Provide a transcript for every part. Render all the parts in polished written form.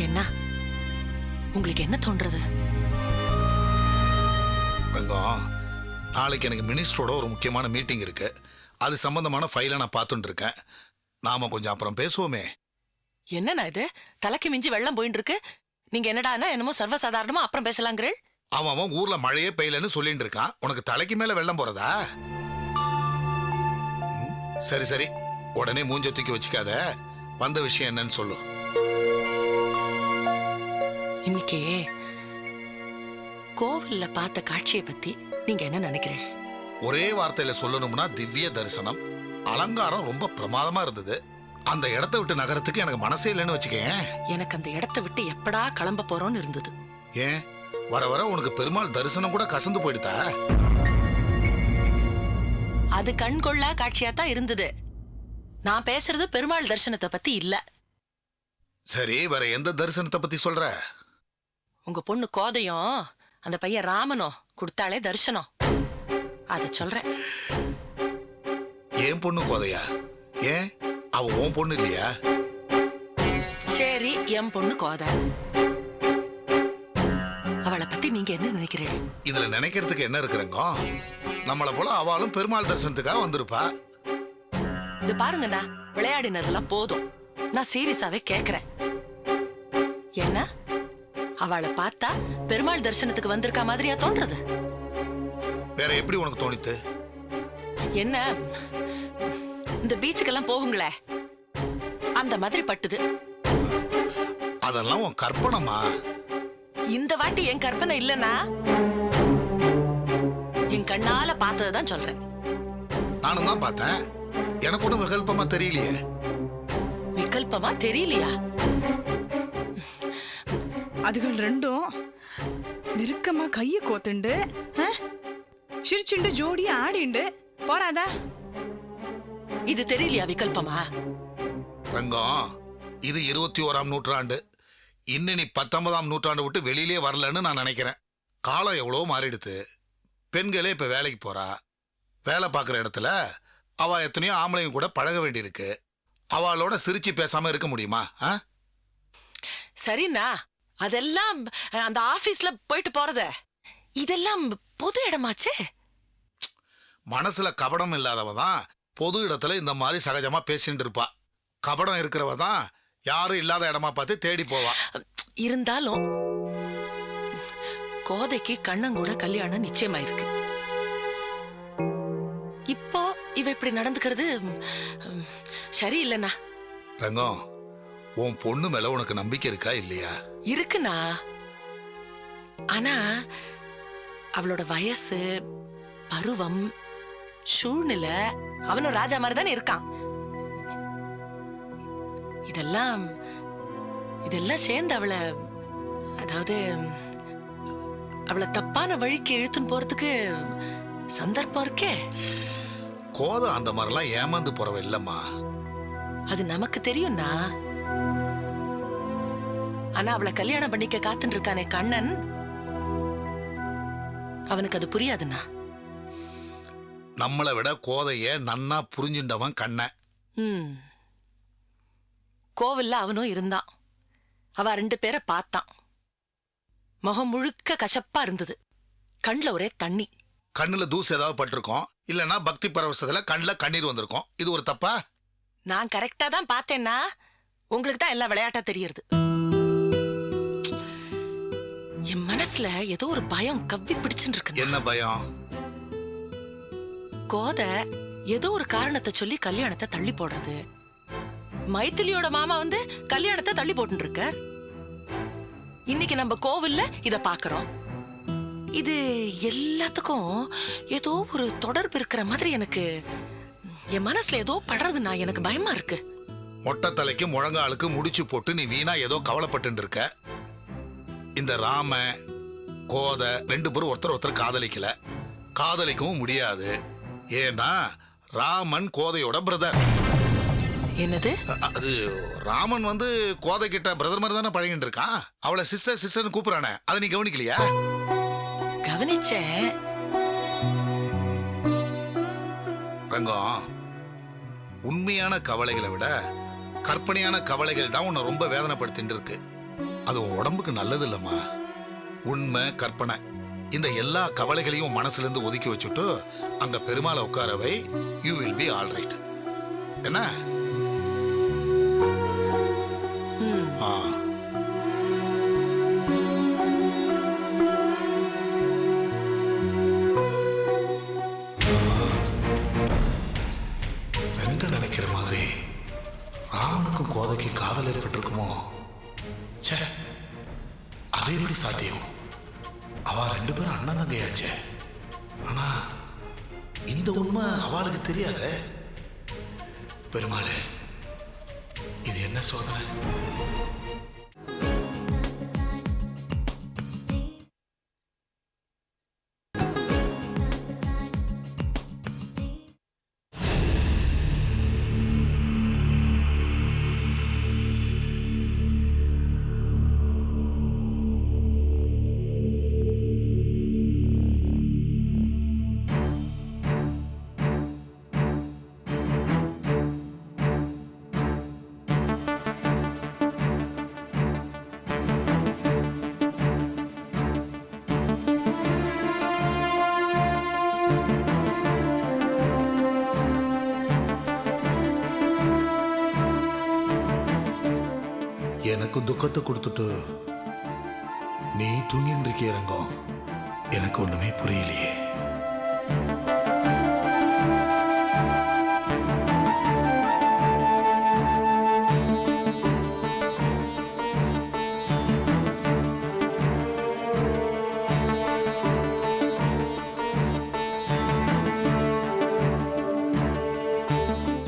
என்ன உங்களுக்கு என்ன தோன்றது? ரங்கம், நாளைக்கு எனக்கு மினிஸ்டரோட ஒரு முக்கியமான மீட்டிங் இருக்கு. அது சம்பந்தமான ஃபைலை நான் பார்த்துட்டு இருக்கேன். நாம கொஞ்சம் அப்புறம் பேசுவோமே. என்னண்ணா இது? தலைக்கு மிஞ்சி வெள்ளம் போயிட்டு இருக்கு. நீங்க என்னடானா என்னமோ சர்வசாதாரணமா அப்புறம் பேசலாங்கிறீள். அவன் ஊர்ல மழையே பெய்யலன்னு சொல்லிட்டு இருக்கான். உனக்கு தலைக்கு மேல வெள்ளம் போறதா? சரி சரி, உடனே மூஞ்ச தூக்கி வச்சுக்காத. வந்த விஷயம் என்னன்னு சொல்லு. இன்னைக்கு கோவில்ல பார்த்த காட்சியை பத்தி நீங்க என்ன நினைக்கிறீங்க? ஒரே வார்த்தையில சொல்லணும்னா திவ்ய தரிசனம். அலங்காரம் ரொம்ப பிரமாதமா இருந்தது. அந்த இடத்தை விட்டு நகரத்துக்கு எனக்கு மனசே இல்லைன்னு வச்சுக்கேன். எனக்கு அந்த இடத்தை விட்டு எப்படா கிளம்ப போறோம்னு இருந்தது. ஏன் வர வர உனக்கு பெருமாள் தரிசனம் கூட கசந்து போயிடுதா? அது கண்கொள்ளா காட்சியா தான் இருந்தது. நான் பேசுறது பெருமாள் தரிசனத்தை பத்தி இல்ல. சரி, வேற எந்த தரிசனத்தை பத்தி சொல்ற? உங்க பொண்ணு கோதையும் அந்த பையன் ராமனும் கொடுத்தாலே தரிசனம், அத சொல்றேன். ஏன் பொண்ணு கோதையா? ஏன் அவ உன் பொண்ணு இல்லையா? சரி, என் பொண்ணு கோதை. அவளை பத்தி நீங்க என்ன நினைக்கிறீங்க? இதுல நினைக்கிறதுக்கு என்ன இருக்குறங்க? நம்மள போல அவளும் பெருமாள் தரிசனத்துக்காக வந்திருப்பா. இது பாருங்கண்ணா, விளையாடினதெல்லாம் போதும். நான் சீரியஸாவே கேக்குறேன். என்ன அவளை பார்த்தா பெருமாள் தரிசனத்துக்கு வந்திருக்கா மாதிரியா தோன்றது? வேற எப்படி உனக்கு தோணித்து? என்ன இந்த பீச்சுக்கெல்லாம் போகுங்களே அந்த மாதிரி பட்டுது. அதெல்லாம் உன் கற்பனைமா? இந்த வாட்டி என் கற்பனை இல்லனா, என் கண்ணால பார்த்ததான் சொல்றேன். நானும் தான் பார்த்தேன். எனக்கு ஒன்றும் விகல்பமா தெரியலையே. விகல்பமா தெரியலையா? அதுகள் ரெண்டும் நெருக்கமா கைய கோத்துண்டு சிரிச்சுண்டு ஜோடியா ஆடிண்டு போறாதா? இது தெரியலையா விகல்பமா? ரங்கம், இது 21ஆம் நூற்றாண்டு. இன்னும் நீ 19ஆம் நூற்றாண்டு விட்டு வெளியிலே வரலன்னு நான் நினைக்கிறேன். காலம் எவ்வளோ மாறிடுது. பெண்களே இப்ப வேலைக்கு போறா. வேலை பார்க்குற இடத்துல அவ எத்தனையோ ஆம்பளையும் கூட பழக வேண்டியிருக்கு. அவளோட சிரிச்சு பேசாம இருக்க முடியுமா? சரிண்ணா, அதெல்லாம் அந்த ஆபீஸ்ல போயிட்டு போறத. இதெல்லாம் பொது இடமாச்சே. மனசுல கபடம் இல்லாதவ தான் பொது இடத்துல இந்த மாதிரி சகஜமா பேசிட்டு இருப்பா. கபடம் இருக்கிறவ தான் யாரும் இல்லாத இடமா பார்த்து தேடி போவா. இருந்தாலும் கோதைக்கு கண்ணங்கூட கல்யாணம் நிச்சயமாயிருக்கு. இப்போ இவ இப்படி நடந்துக்கிறது சரியில்லைண்ணா. ரங்கம், உன் பொண்ணு மேல உனக்கு நம்பிக்கை இருக்கா இல்லையா? இருக்குண்ணா. ஆனா அவளோட வயசு, பருவம், சூழ்நிலை, அவனும் ராஜா மாதிரி தானே இருக்கான். இதெல்லாம் சேர்ந்து அவளை தப்பான வழிக்கு இழுத்துன்னு போறதுக்கு சந்தர்ப்பம் இருக்கே. கோதை அந்த மாதிரிலாம் ஏமாந்து போறவ இல்லம்மா. அது நமக்கு தெரியும்னா. ஆனா அவளை கல்யாணம் பண்ணிக்க காத்துட்டு இருக்கானே கண்ணன், அவனுக்கு அது புரியாதுண்ணா. நம்மளை விட கோதைய நன்னா புரிஞ்சுண்டவன் கண்ணன். கோவில்ல அவனும் இருந்தான். அவ 2 பேரை பார்த்தான். முகம் முழுக்க கசப்பா இருந்தது. கண்ணுல ஒரே தண்ணி. கண்ணுல தூசு ஏதாவது பட்டிருக்கோம், இல்லைன்னா பக்தி பரவசத்துல கண்ணுல கண்ணீர் வந்திருக்கும். இது ஒரு தப்பா? நான் கரெக்டா தான் பார்த்தேன்னா, உங்களுக்கு தான் எல்லாம் விளையாட்டா தெரியுது. என் மனசுல ஏதோ ஒரு பயம் கவ்வி பிடிச்சுட்டு இருக்கு. என்ன பயம்? கோதை ஏதோ ஒரு காரணத்தை சொல்லி கல்யாணத்தை தள்ளி போடுறது. மைத்திலியோட மாமா வந்து கல்யாணத்தை தள்ளி போட்டு இருக்கார். இன்னைக்கு நம்ம கோவில்ல இத பாக்குறோம். இது எல்லாத்துக்கும் ஏதோ ஒரு தொடர்பு இருக்கிற மாதிரி எனக்கு என் மனசுல ஏதோ படுறதுன்னா எனக்கு பயமா இருக்கு. மொட்டை தலைக்கு முழங்காலுக்கு முடிச்சு போட்டு நீ வீணா ஏதோ கவலைப்பட்டு இருக்க. இந்த ராம கோதை 2 பேரும் ஒருத்தர் காதலிக்கல, காதலிக்கவும் முடியாது. ஏன்னா ராமன் கோதையோட பிரதர். என்னது? அது ராமன் வந்து கோதை கிட்ட பிரதர் மாதிரி தானே பழகிட்டு இருக்கான். அவளை சிஸ்டர்னு கூப்பிடுறானே, அதை நீ கவனிக்கலையா? கவனிச்சேன் ரங்கம். உண்மையான கவலைகளை விட கற்பனையான கவலைகள் தான் உன்னை ரொம்ப வேதனைப்படுத்திட்டு இருக்கு. அது உன் உடம்புக்கு நல்லது இல்லம்மா. உண்மை கற்பனை இந்த எல்லா கவலைகளையும் மனசுல இருந்து ஒதுக்கி வச்சுட்டு அங்க பெருமாளை உட்காரவை. You will be all right. என்ன? ஆ. ரெங்க நினைக்கிற மாதிரி ராமனுக்கும் கோதைக்கும் காதல் ஏற்பட்டிருக்குமோ? ச்சே, அது எப்படி சாத்தியம்? அவ ரெண்டு பேரும் அண்ணன் தங்கையாச்சே. ஆனா இந்த உண்மை அவளுக்கு தெரியாதே. பெருமாளே, இது என்ன சோதனை? எனக்கு துக்கத்தை கொடுத்துட்டு நீ தூங்கிட்டு இருக்கிய ரங்கம். எனக்கு ஒண்ணுமே புரியலையே.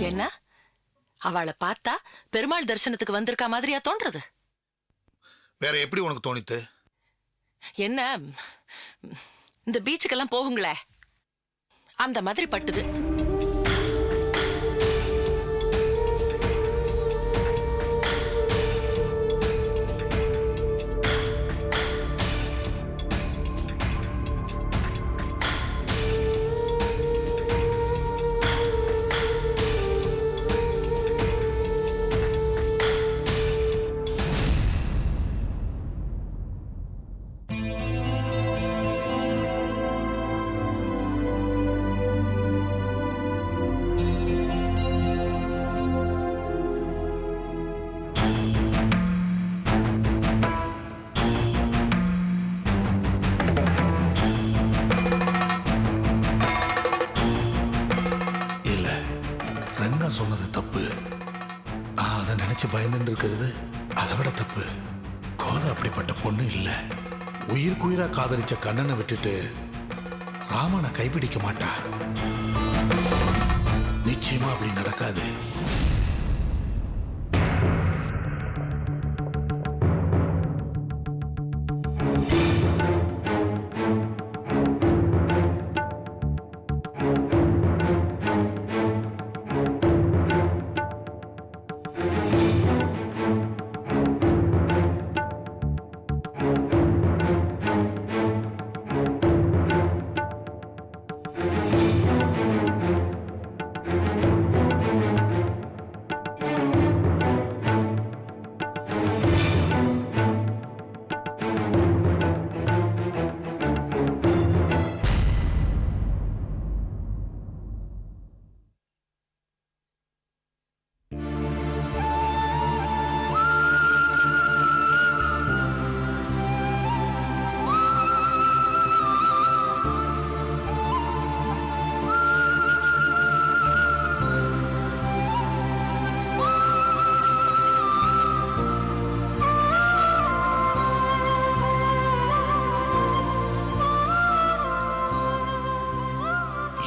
என்ன அவளை பார்த்தா பெருமாள் தரிசனத்துக்கு வந்திருக்கா மாதிரியா தோன்றது? வேற எப்படி உனக்கு தோணித்து? என்ன இந்த பீச்சுக்கெல்லாம் போகுங்களே அந்த மாதிரி பட்டுது. சொன்னது தப்பு. அதை நினைச்சு பயந்துட்டு இருக்கிறது அதை விட தப்பு. கோதை அப்படிப்பட்ட பொண்ணு இல்ல. உயிர்க்குயிரா காதலிச்ச கண்ணனை விட்டுட்டு ராமனை கைப்பிடிக்க மாட்டா. நிச்சயமா அப்படி நடக்காது.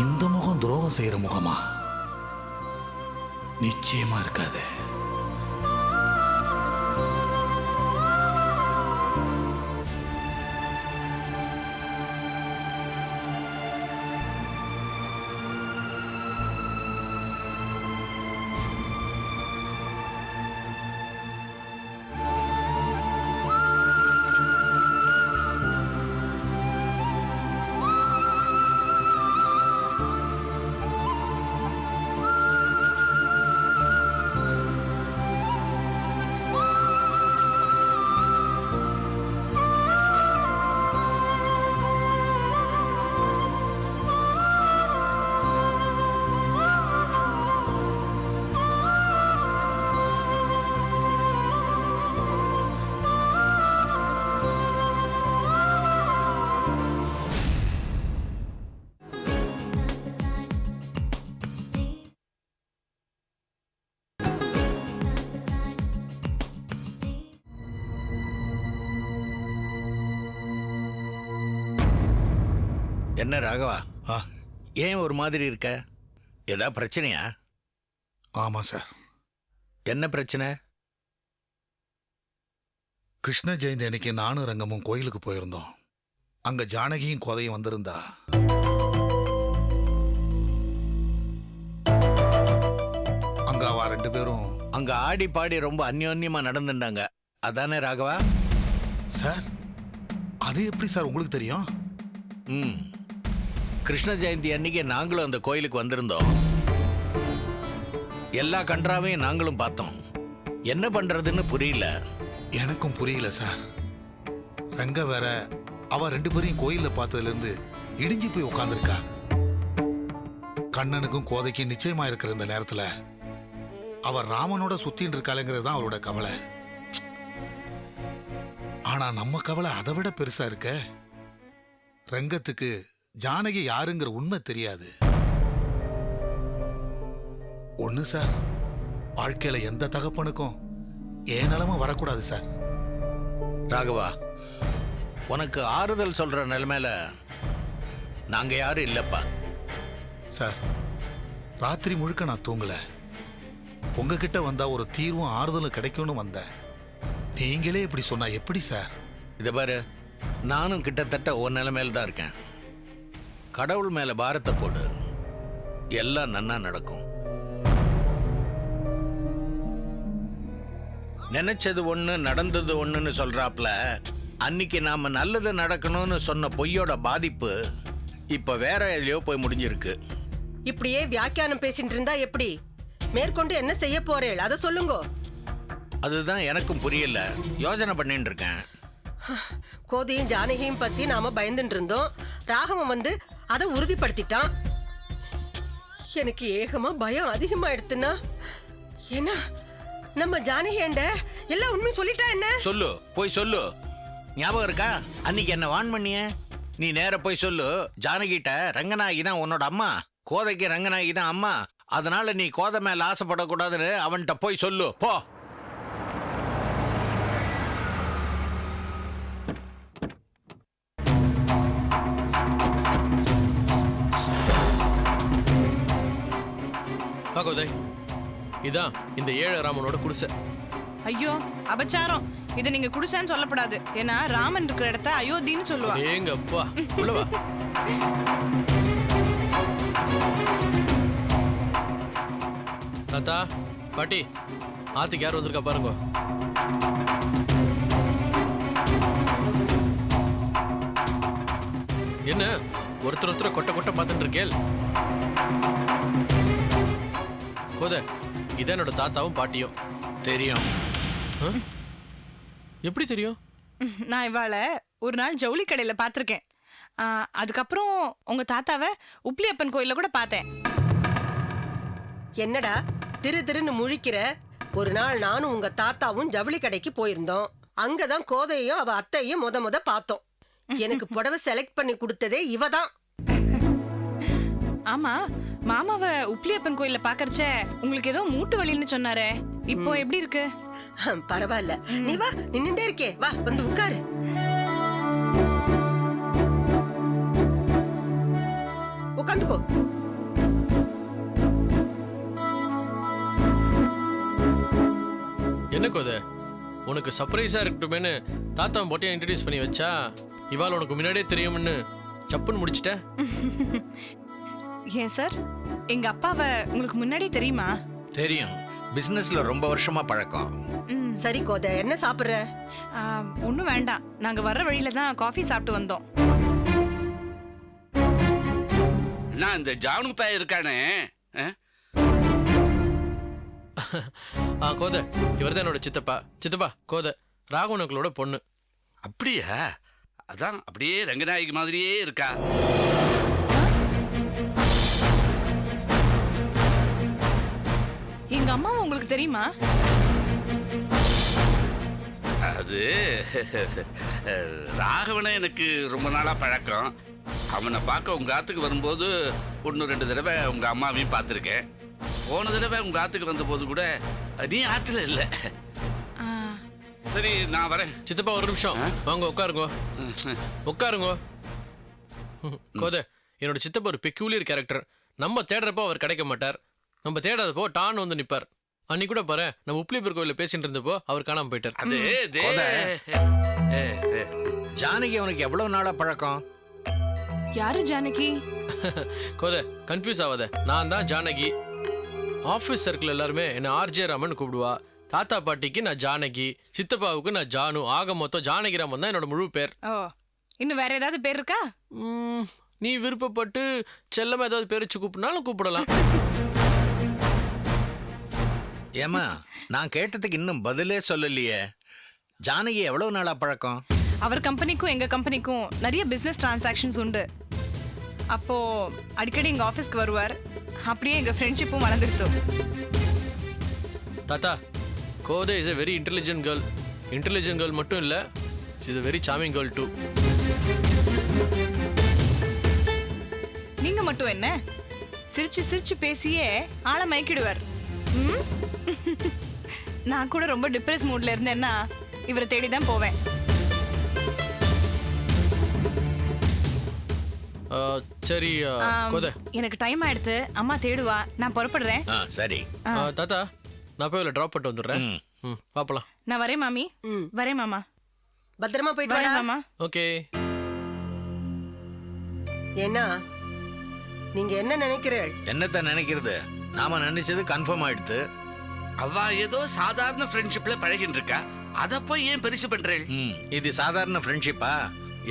இந்த முகம் துரோகம் செய்யற முகமா? நிச்சயமா இருக்காது. என்ன ராகவா, ஆ ஏன் ஒரு மாதிரி இருக்க? ஏதா பிரச்சனையா? ஆமாம் சார். என்ன பிரச்சனை? கிருஷ்ண ஜெயந்தி அன்னைக்கு நானும் ரங்கமும் கோயிலுக்கு போயிருந்தோம். அங்க ஜானகியும் கோதையும் வந்திருந்தா. அங்க அவ 2 பேரும். அங்க ஆடி பாடி ரொம்ப அந்யோன்யமா நடந்துட்டாங்க, அதானே ராகவா? சார் அது எப்படி சார் உங்களுக்கு தெரியும்? ம், கிருஷ்ண ஜெயந்தி அன்னைக்கு நாங்களும் அந்த கோயிலுக்கு வந்திருந்தோம். எல்லா கன்றாவையும் நாங்களும் பார்த்தோம். என்ன பண்றதுன்னு புரியல. எனக்கும் புரியல சார். ரங்க வேற அவ 2 பேரையும் கோயில்ல பார்த்ததுல இருந்து இடிஞ்சு போய் உட்காந்துருக்கா. கண்ணனுக்கும் கோதைக்கும் நிச்சயமா இருக்கிற இந்த நேரத்துல அவர் ராமனோட சுத்தின்னு இருக்காளுங்கிறது தான் அவரோட கவலை. ஆனா நம்ம கவலை அதை விட பெருசா இருக்க. ரங்கத்துக்கு ஜானகி யாருங்கிற உண்மை தெரியாது. ஒண்ணு சார், வாழ்க்கையில எந்த தகப்பனுக்கும் ஏன் நிலைமை வரக்கூடாது சார். ராகவா, உனக்கு ஆறுதல் சொல்ற நிலைமையில நாங்க யாரும் இல்லப்பா. சார், ராத்திரி முழுக்க நான் தூங்கல. உங்ககிட்ட வந்தா ஒரு தீர்வும் ஆறுதலும் கிடைக்கும்னு வந்தேன். நீங்களே இப்படி சொன்னா எப்படி சார்? இதை பாரு, நானும் கிட்டத்தட்ட ஒரு நிலைமையில தான் இருக்கேன். கடவுள் மேல பாரத்தை போடு, எல்லாம் நன்னா நடக்கும். நினைச்சது ஒண்ணு நடந்தது ஒண்ணுன்னு சொல்றாப்ல, அன்னைக்கு நாம நல்லது நடக்கணும்னு சொன்ன பொய்யோட பாதிப்பு இப்ப வேற எதையோ போய் முடிஞ்சிருக்கு. இப்படியே வியாக்கியானம் பேசிட்டு இருந்தா எப்படி? மேற்கொண்டு என்ன செய்ய போறேள் அதை சொல்லுங்க. அதுதான் எனக்கும் புரியல, யோசனை பண்ணிட்டு இருக்கேன். கோதையும் ஜானகியும் பத்தி நாம பயந்துட்டு இருந்தோம். ராகவன் வந்து அதை உறுதிப்படுத்திட்டான். எனக்கு ஏகமா பயம் அதிகமாயிடுத்துன்னா, ஏன்னா நம்ம ஜானகி எல்லா உண்மையும் சொல்லிட்டா என்ன? சொல்லு, போய் சொல்லு. ஞாபகம் இருக்கா அன்னைக்கு என்ன வான் பண்ணிய? நீ நேர போய் சொல்லு ஜானகிட்ட, ரங்கநாயகி தான் உன்னோட அம்மா, கோதைக்கு ரங்கநாயகி தான் அம்மா, அதனால நீ கோதை மேல ஆசைப்படக்கூடாதுன்னு அவன்கிட்ட போய் சொல்லு போ. கோதை, இதான் இந்த 7 ராமனோட குடிசை. ஐயோ அபச்சாரம். இதை நீங்க குடிசான்னு சொல்லப்படாது. ஏன்னா ராமன் இருக்கிற இடத்த அயோத்தின்னு சொல்லுவா. ஏங்க அப்பா, உள்ளவா. தாத்தா, பாட்டி, ஆத்துக்கு யார் வந்திருக்கா பாருங்க. என்ன ஒருத்தர் கொட்ட கொட்ட பார்த்துட்டு இருக்கேள்? கோதை, இதான் என்னோட தாத்தாவும் பாட்டியும். தெரியும். எப்படி தெரியும்? நான் இவாளை ஒரு நாள் ஜவுளி கடையில பார்த்திருக்கேன். அதுக்கப்புறம் உங்க தாத்தாவை உப்ளியப்பன் கோயில்ல கூட பார்த்தேன். என்னடா திரு திருன்னு முழிக்கிற? ஒரு நாள் நானும் உங்க தாத்தாவும் ஜவுளி கடைக்கு போயிருந்தோம். அங்கதான் கோதையும் அவ அத்தையும் முத பார்த்தோம். எனக்கு புடவை செலக்ட் பண்ணி கொடுத்ததே இவதான். ஆமா, மாமாவை உப்ளியப்பன் கோயில்ல பாக்கறச்ச உங்களுக்கு ஏதோ மூட்டு வலின்னு சொன்னாரே, இப்போ எப்படி இருக்கு? பரவாயில்ல, நீ வா, நின்னுட்டே இருக்கே, வா வந்து உட்காரு. உட்காந்துக்கோ. என்ன கோதை, உனக்கு சர்ப்ரைஸா இருக்கட்டுமேனு தாத்தாவை போட்டியா இன்ட்ரடியூஸ் பண்ணி வச்சா, இவாள் உனக்கு முன்னாடியே தெரியும்னு சப்புன்னு முடிச்சிட்ட. ஏன் சார், எங்க அப்பாவை உங்களுக்கு முன்னாடி தெரியுமா? தெரியும், பிசினஸ்ல ரொம்ப வருஷமா பழக்கம். சரி கோதை, என்ன சாப்பிடுற? ஒன்றும் வேண்டாம், நாங்க வர்ற வழியில தான் காஃபி சாப்பிட்டு வந்தோம். நான் இந்த ஜானு பையன் இருக்கானே. கோதை, இவர் தான் என்னோட சித்தப்பா. சித்தப்பா, கோதை ராகவனுக்களோட பொண்ணு. அப்படியா? அதான் அப்படியே ரங்கநாயகி மாதிரியே இருக்கா. எங்க அம்மாவை உங்களுக்கு தெரியுமா? அது ராகவனை எனக்கு ரொம்ப நாளா பழக்கம். அவனை பார்க்க உங்க ஆத்துக்கு வரும்போது 1-2 தடவை உங்க அம்மாவையும் பார்த்துருக்கேன். போன தடவை உங்க ஆத்துக்கு வந்தபோது கூட நீ ஆத்துல இல்ல. சரி, நான் வரேன். சித்தப்பா ஒரு நிமிஷம் வாங்க, உட்காருங்க உட்காருங்க. கோதை என்னோட சித்தப்பா ஒரு பெக்யூலியர் கேரக்டர். நம்ம தேடுறப்போ அவர் கிடைக்க மாட்டார், நம்ம தேடாதப்போ டான் வந்து நிப்பார். அன்னைக்கு கூட பாரு, நம்ம உப்ளியப்பர் கோயில பேசிட்டு இருந்தப்போ அவர் காணாம போயிட்டார். அது கோதை. ஜானகி அவனுக்கு எவ்வளவு நாளா பழக்கம்? யாரு ஜானகி? கோதை கன்ஃபியூஸ் ஆகாத, நான் தான் ஜானகி. ஆஃபீஸ் சர்க்கிள் எல்லாருமே என்ன ஆர்ஜே ராமன் கூப்பிடுவா. தாத்தா பாட்டிக்கு நான் ஜானகி, சித்தப்பாவுக்கு நான் ஜானு. ஆக மொத்தம் ஜானகி ராமன் தான் என்னோட முழு பேர். ஓ, இன்னும் வேற ஏதாவது பேர் இருக்கா? நீ விருப்பப்பட்டு செல்லமா ஏதாவது பேர் வச்சு கூப்பிடனாலும் கூப்பிடலாம். ஏமா, நான் கேட்டதுக்கு இன்னும் பதிலே சொல்லலையே. ஜானகி எவ்வளவு நாளா பழக்கம்? அவர் கம்பெனிக்கும் எங்க கம்பெனிக்கும் நிறைய பிசினஸ் டிரான்சாக்ஷன்ஸ் உண்டு. அப்போ அடிக்கடி எங்க ஆபீஸ்க்கு வருவார். அப்படியே எங்க ஃப்ரெண்ட்ஷிப்பும் வளர்ந்துருத்தோம். தாத்தா, Kothai is a very intelligent girl. Intelligent girl மட்டும் இல்லை, is a very charming girl too. நீங்க மட்டும் என்ன, சிரிச்சு சிரிச்சு பேசியே ஆளை மயக்கிடுவார். நான் கூட ரொம்ப டிப்ரெஸ் மூட்ல இருந்தேன்னா இவரை தேடி தான் போவேன். சரி கோதை, எனக்கு டைம் ஆயிடுத்து, அம்மா தேடுவா, நான் புறப்படுறேன். சரி. தாத்தா நான் போய் ட்ராப் பண்ணிட்டு வந்துடுறேன். பாப்பலாம். நான் வரேன் மாமி. வரேன் மாமா. பத்திரமா போயிட்டு வரேன் வாடா. மாமா. ஓகே. ஏன்னா நீங்க என்ன நினைக்கிறீள்? என்னத்த நினைக்கிறது? நாம நினைச்சது கன்ஃபார்ம் ஆயிடுத்து. அவ ஏதோ சாதாரண ஃப்ரெண்ட்ஷிப்ல பழகிட்டு இருக்கா, அத போய் ஏன் பெருசு பண்றேன்? இது சாதாரண ஃப்ரெண்ட்ஷிப்பா?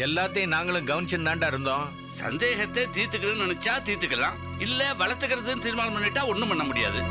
எல்லாத்தையும் நாங்களும் கவனிச்சுன்னு தாண்டா இருந்தோம். சந்தேகத்தை தீர்த்துக்கணும்னு நினைச்சா தீர்த்துக்கலாம், இல்ல வளர்த்துக்கிறதுன்னு தீர்மானம் பண்ணிட்டா ஒண்ணும் பண்ண முடியாது.